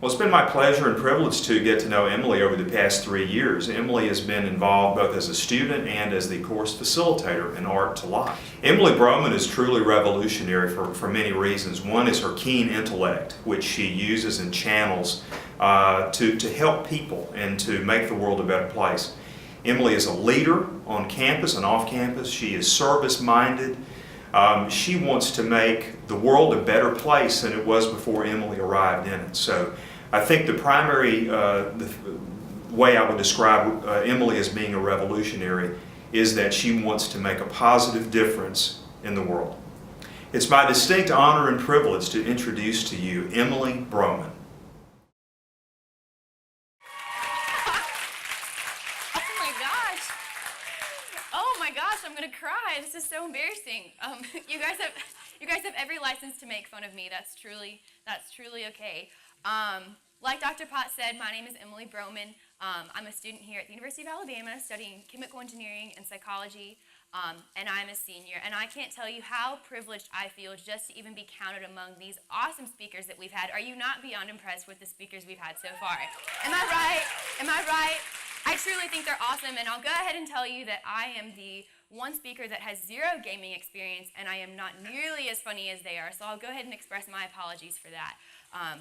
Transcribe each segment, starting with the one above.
Well, it's been my pleasure and privilege to get to know Emily over the past 3 years. Emily has been involved both as a student and as the course facilitator in Art to Life. Emily Broman is truly revolutionary for many reasons. One is her keen intellect, which she uses and channels to help people and to make the world a better place. Emily is a leader on campus and off campus. She is service-minded. She wants to make the world a better place than it was before Emily arrived in it. So I think the primary way I would describe Emily as being a revolutionary is that she wants to make a positive difference in the world. It's my distinct honor and privilege to introduce to you Emily Broman. I'm gonna cry. This is so embarrassing. You guys have every license to make fun of me. That's truly okay. Like Dr. Potts said, my name is Emily Broman. I'm a student here at the University of Alabama studying chemical engineering and psychology, and I'm a senior. And I can't tell you how privileged I feel just to even be counted among these awesome speakers that we've had. Are you not beyond impressed with the speakers we've had so far? Am I right? Am I right? I truly think they're awesome, and I'll go ahead and tell you that I am the one speaker that has zero gaming experience, and I am not nearly as funny as they are, so I'll go ahead and express my apologies for that.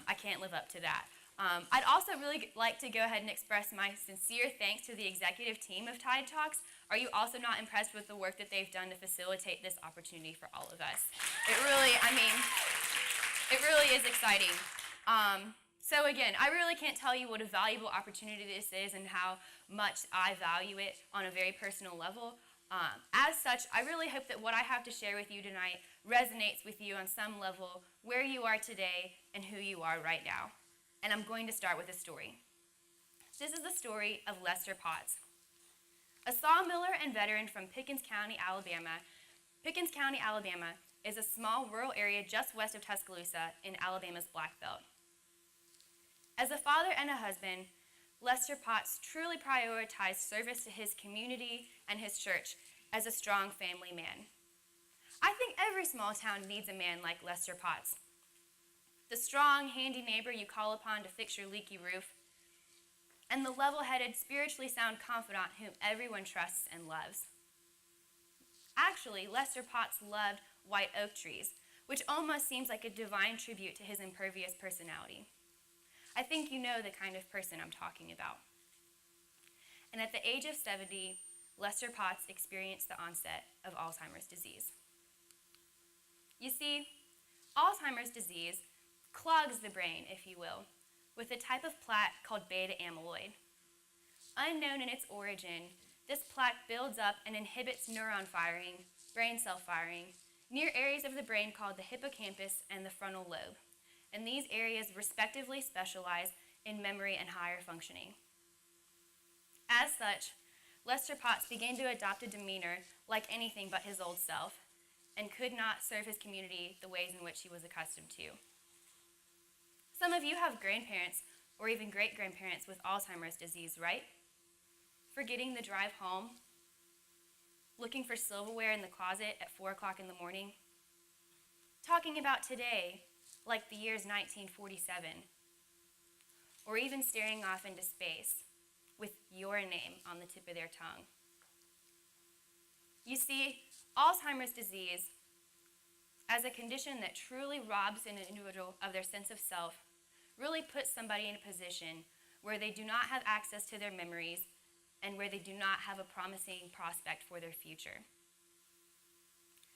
I can't live up to that. I'd also really like to go ahead and express my sincere thanks to the executive team of Tide Talks. Are you also not impressed with the work that they've done to facilitate this opportunity for all of us? It really is exciting. So again, I really can't tell you what a valuable opportunity this is and how much I value it on a very personal level. As such, I really hope that what I have to share with you tonight resonates with you on some level, where you are today and who you are right now. And I'm going to start with a story. This is the story of Lester Potts, a sawmiller and veteran from Pickens County, Alabama. Pickens County, Alabama is a small rural area just west of Tuscaloosa in Alabama's Black Belt. As a father and a husband, Lester Potts truly prioritized service to his community and his church as a strong family man. I think every small town needs a man like Lester Potts. The strong, handy neighbor you call upon to fix your leaky roof, and the level-headed, spiritually sound confidant whom everyone trusts and loves. Actually, Lester Potts loved white oak trees, which almost seems like a divine tribute to his impervious personality. I think you know the kind of person I'm talking about. And at the age of 70, Lester Potts experienced the onset of Alzheimer's disease. You see, Alzheimer's disease clogs the brain, if you will, with a type of plaque called beta amyloid. Unknown in its origin, this plaque builds up and inhibits neuron firing, brain cell firing, near areas of the brain called the hippocampus and the frontal lobe. And these areas respectively specialize in memory and higher functioning. As such, Lester Potts began to adopt a demeanor like anything but his old self, and could not serve his community the ways in which he was accustomed to. Some of you have grandparents or even great-grandparents with Alzheimer's disease, right? Forgetting the drive home, looking for silverware in the closet at 4 o'clock in the morning, talking about today like the year's 1947, or even staring off into space with your name on the tip of their tongue. You see, Alzheimer's disease, as a condition that truly robs an individual of their sense of self, really puts somebody in a position where they do not have access to their memories and where they do not have a promising prospect for their future.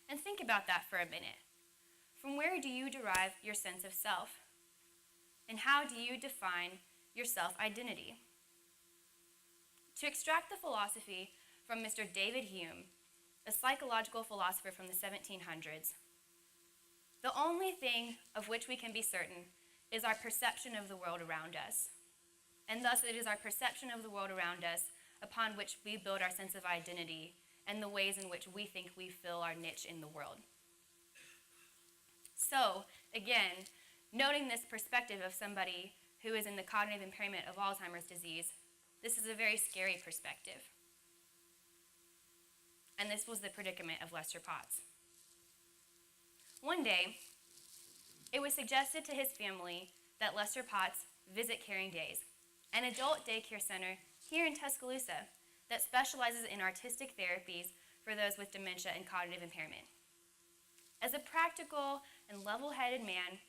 And think about that for a minute. From where do you derive your sense of self? And how do you define your self-identity? To extract the philosophy from Mr. David Hume, a psychological philosopher from the 1700s, the only thing of which we can be certain is our perception of the world around us. And thus it is our perception of the world around us upon which we build our sense of identity and the ways in which we think we fill our niche in the world. So, again, noting this perspective of somebody who is in the cognitive impairment of Alzheimer's disease, this is a very scary perspective. And this was the predicament of Lester Potts. One day, it was suggested to his family that Lester Potts Visit Caring Days, an adult daycare center here in Tuscaloosa that specializes in artistic therapies for those with dementia and cognitive impairment. As a practical and level-headed man,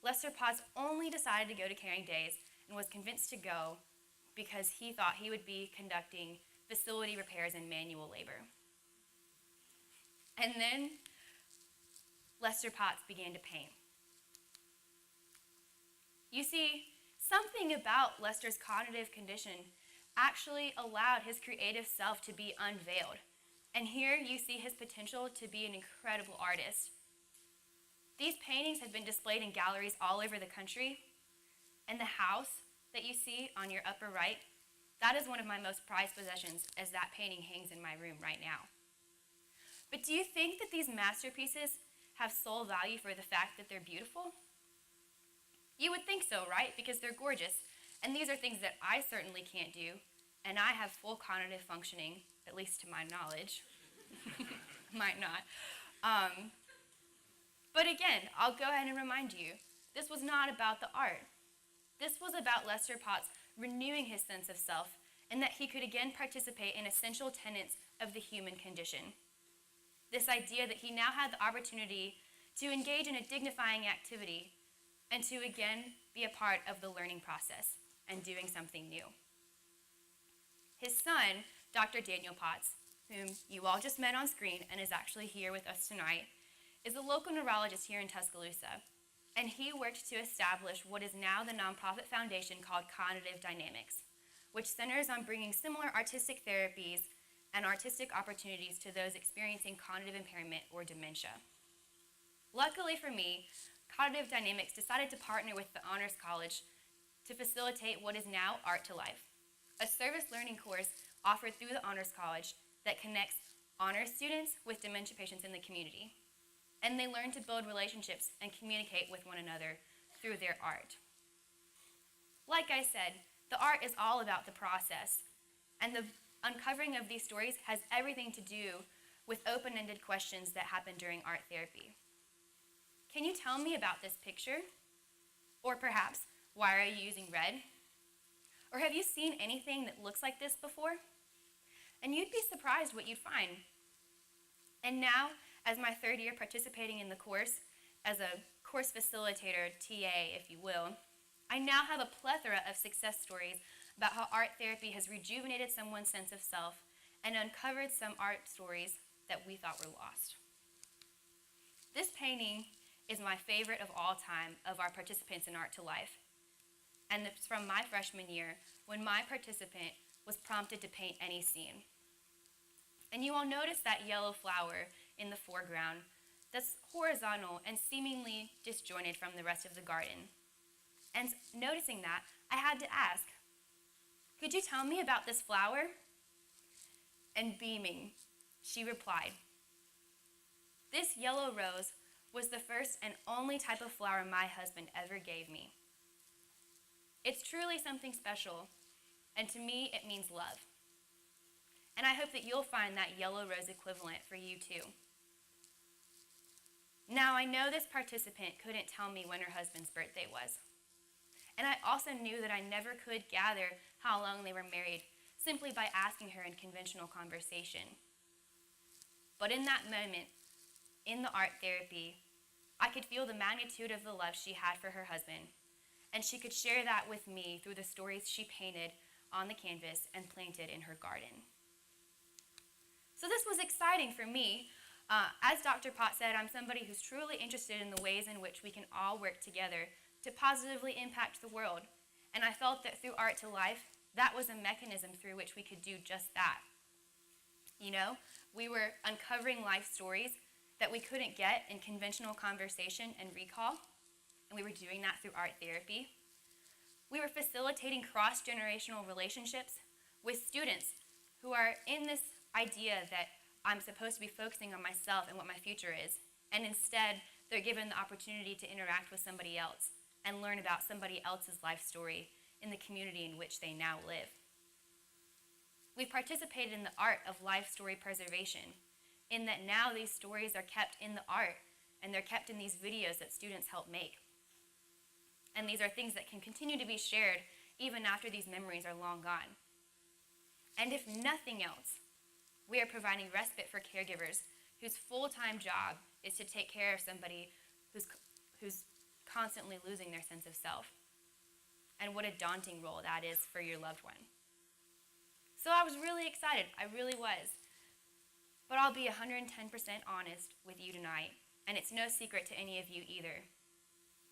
Lester Potts only decided to go to Caring Days and was convinced to go because he thought he would be conducting facility repairs and manual labor. And then Lester Potts began to paint. You see, something about Lester's cognitive condition actually allowed his creative self to be unveiled. And here you see his potential to be an incredible artist. These paintings have been displayed in galleries all over the country, and the house that you see on your upper right, that is one of my most prized possessions, as that painting hangs in my room right now. But do you think that these masterpieces have sole value for the fact that they're beautiful? You would think so, right? Because they're gorgeous. And these are things that I certainly can't do. And I have full cognitive functioning, at least to my knowledge. Might not. But again, I'll go ahead and remind you, this was not about the art. This was about Lester Potts renewing his sense of self and that he could again participate in essential tenets of the human condition. This idea that he now had the opportunity to engage in a dignifying activity and to again be a part of the learning process and doing something new. His son, Dr. Daniel Potts, whom you all just met on screen and is actually here with us tonight, is a local neurologist here in Tuscaloosa, and he worked to establish what is now the nonprofit foundation called Cognitive Dynamics, which centers on bringing similar artistic therapies and artistic opportunities to those experiencing cognitive impairment or dementia. Luckily for me, Cognitive Dynamics decided to partner with the Honors College to facilitate what is now Art to Life, a service learning course offered through the Honors College that connects honors students with dementia patients in the community. And they learn to build relationships and communicate with one another through their art. Like I said, the art is all about the process, and the uncovering of these stories has everything to do with open-ended questions that happen during art therapy. Can you tell me about this picture? Or perhaps, why are you using red? Or have you seen anything that looks like this before? And you'd be surprised what you'd find. And now, as my third year participating in the course, as a course facilitator, TA, if you will, I now have a plethora of success stories about how art therapy has rejuvenated someone's sense of self and uncovered some art stories that we thought were lost. This painting is my favorite of all time of our participants in Art to Life. And it's from my freshman year when my participant was prompted to paint any scene. And you all notice that yellow flower in the foreground that's horizontal and seemingly disjointed from the rest of the garden. And noticing that, I had to ask, could you tell me about this flower? And beaming, she replied, this yellow rose was the first and only type of flower my husband ever gave me. It's truly something special, and to me it means love. And I hope that you'll find that yellow rose equivalent for you too. Now, I know this participant couldn't tell me when her husband's birthday was. And I also knew that I never could gather how long they were married simply by asking her in conventional conversation. But in that moment, in the art therapy, I could feel the magnitude of the love she had for her husband, and she could share that with me through the stories she painted on the canvas and planted in her garden. So this was exciting for me. As Dr. Potts said, I'm somebody who's truly interested in the ways in which we can all work together to positively impact the world. And I felt that through Art to Life, that was a mechanism through which we could do just that. You know, we were uncovering life stories that we couldn't get in conventional conversation and recall, and we were doing that through art therapy. We were facilitating cross-generational relationships with students who are in this idea that I'm supposed to be focusing on myself and what my future is, and instead they're given the opportunity to interact with somebody else and learn about somebody else's life story in the community in which they now live. We've participated in the art of life story preservation, in that now these stories are kept in the art and they're kept in these videos that students help make. And these are things that can continue to be shared even after these memories are long gone. And if nothing else, we are providing respite for caregivers whose full-time job is to take care of somebody who's constantly losing their sense of self. And what a daunting role that is for your loved one. So I was really excited. I really was. But I'll be 110% honest with you tonight, and it's no secret to any of you either,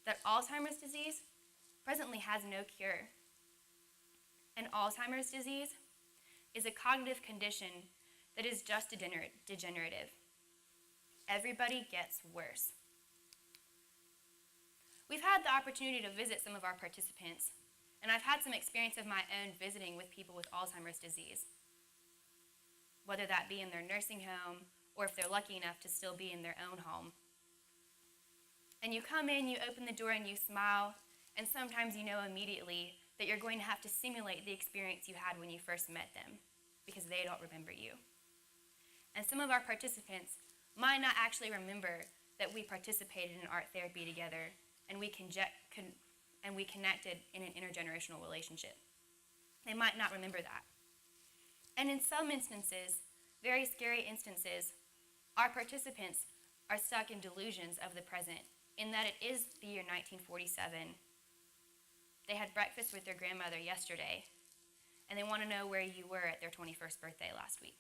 that Alzheimer's disease presently has no cure. And Alzheimer's disease is a cognitive condition that is just degenerative. Everybody gets worse. We've had the opportunity to visit some of our participants, and I've had some experience of my own visiting with people with Alzheimer's disease, whether that be in their nursing home or if they're lucky enough to still be in their own home. And you come in, you open the door, and you smile, and sometimes you know immediately that you're going to have to simulate the experience you had when you first met them, because they don't remember you. And some of our participants might not actually remember that we participated in art therapy together, and we connected in an intergenerational relationship. They might not remember that. And in some instances, very scary instances, our participants are stuck in delusions of the present, in that it is the year 1947. They had breakfast with their grandmother yesterday, and they want to know where you were at their 21st birthday last week.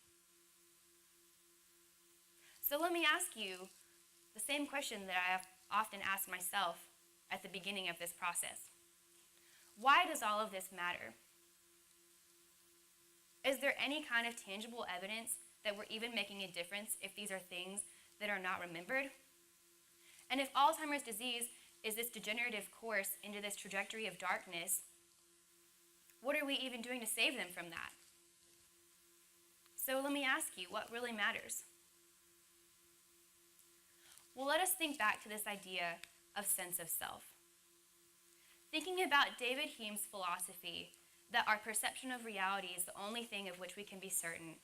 So let me ask you the same question that I have often asked myself at the beginning of this process. Why does all of this matter? Is there any kind of tangible evidence that we're even making a difference if these are things that are not remembered? And if Alzheimer's disease is this degenerative course into this trajectory of darkness, what are we even doing to save them from that? So let me ask you, what really matters? Well, let us think back to this idea of sense of self. Thinking about David Hume's philosophy that our perception of reality is the only thing of which we can be certain,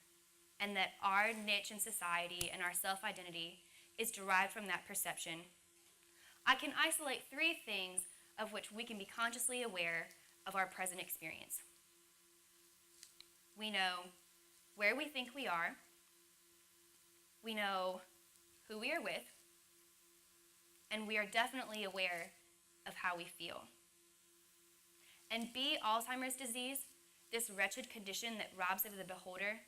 and that our niche in society and our self-identity is derived from that perception, I can isolate 3 things of which we can be consciously aware of our present experience. We know where we think we are, we know who we are with, and we are definitely aware of how we feel. And B, Alzheimer's disease, this wretched condition that robs of the beholder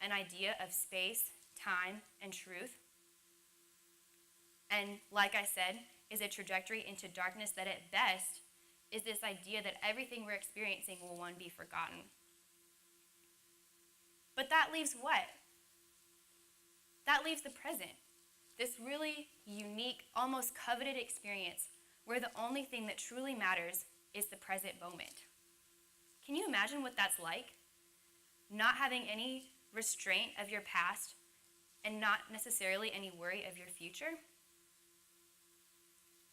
an idea of space, time, and truth, and like I said, is a trajectory into darkness that at best is this idea that everything we're experiencing will one be forgotten. But that leaves what? That leaves the present. This really unique, almost coveted experience where the only thing that truly matters is the present moment. Can you imagine what that's like? Not having any restraint of your past and not necessarily any worry of your future?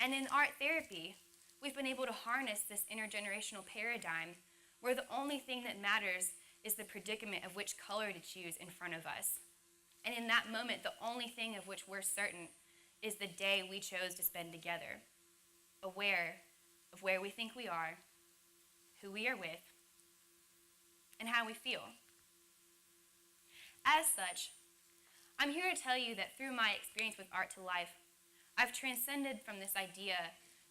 And in art therapy, we've been able to harness this intergenerational paradigm where the only thing that matters is the predicament of which color to choose in front of us. And in that moment, the only thing of which we're certain is the day we chose to spend together, aware of where we think we are, who we are with, and how we feel. As such, I'm here to tell you that through my experience with Art to Life, I've transcended from this idea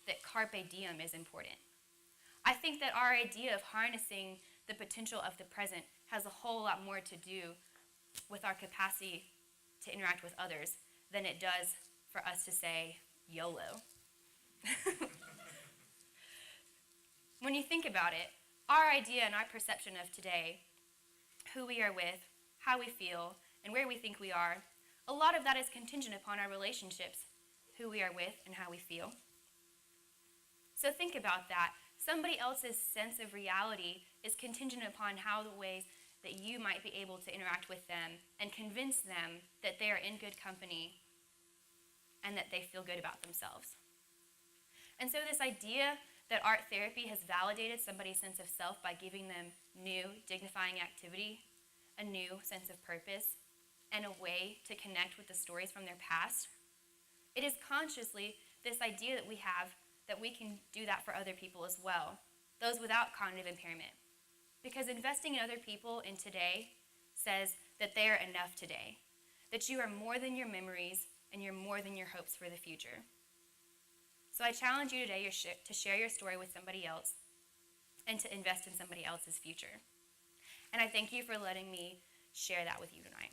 that carpe diem is important. I think that our idea of harnessing the potential of the present has a whole lot more to do with our capacity to interact with others than it does for us to say YOLO. When you think about it, our idea and our perception of today, who we are with, how we feel, and where we think we are, a lot of that is contingent upon our relationships, who we are with and how we feel. So think about that. Somebody else's sense of reality is contingent upon how the ways that you might be able to interact with them and convince them that they are in good company and that they feel good about themselves. And so this idea that art therapy has validated somebody's sense of self by giving them new, dignifying activity, a new sense of purpose, and a way to connect with the stories from their past, it is consciously this idea that we have that we can do that for other people as well, those without cognitive impairment. Because investing in other people in today says that they are enough today, that you are more than your memories and you're more than your hopes for the future. So I challenge you today to share your story with somebody else and to invest in somebody else's future. And I thank you for letting me share that with you tonight.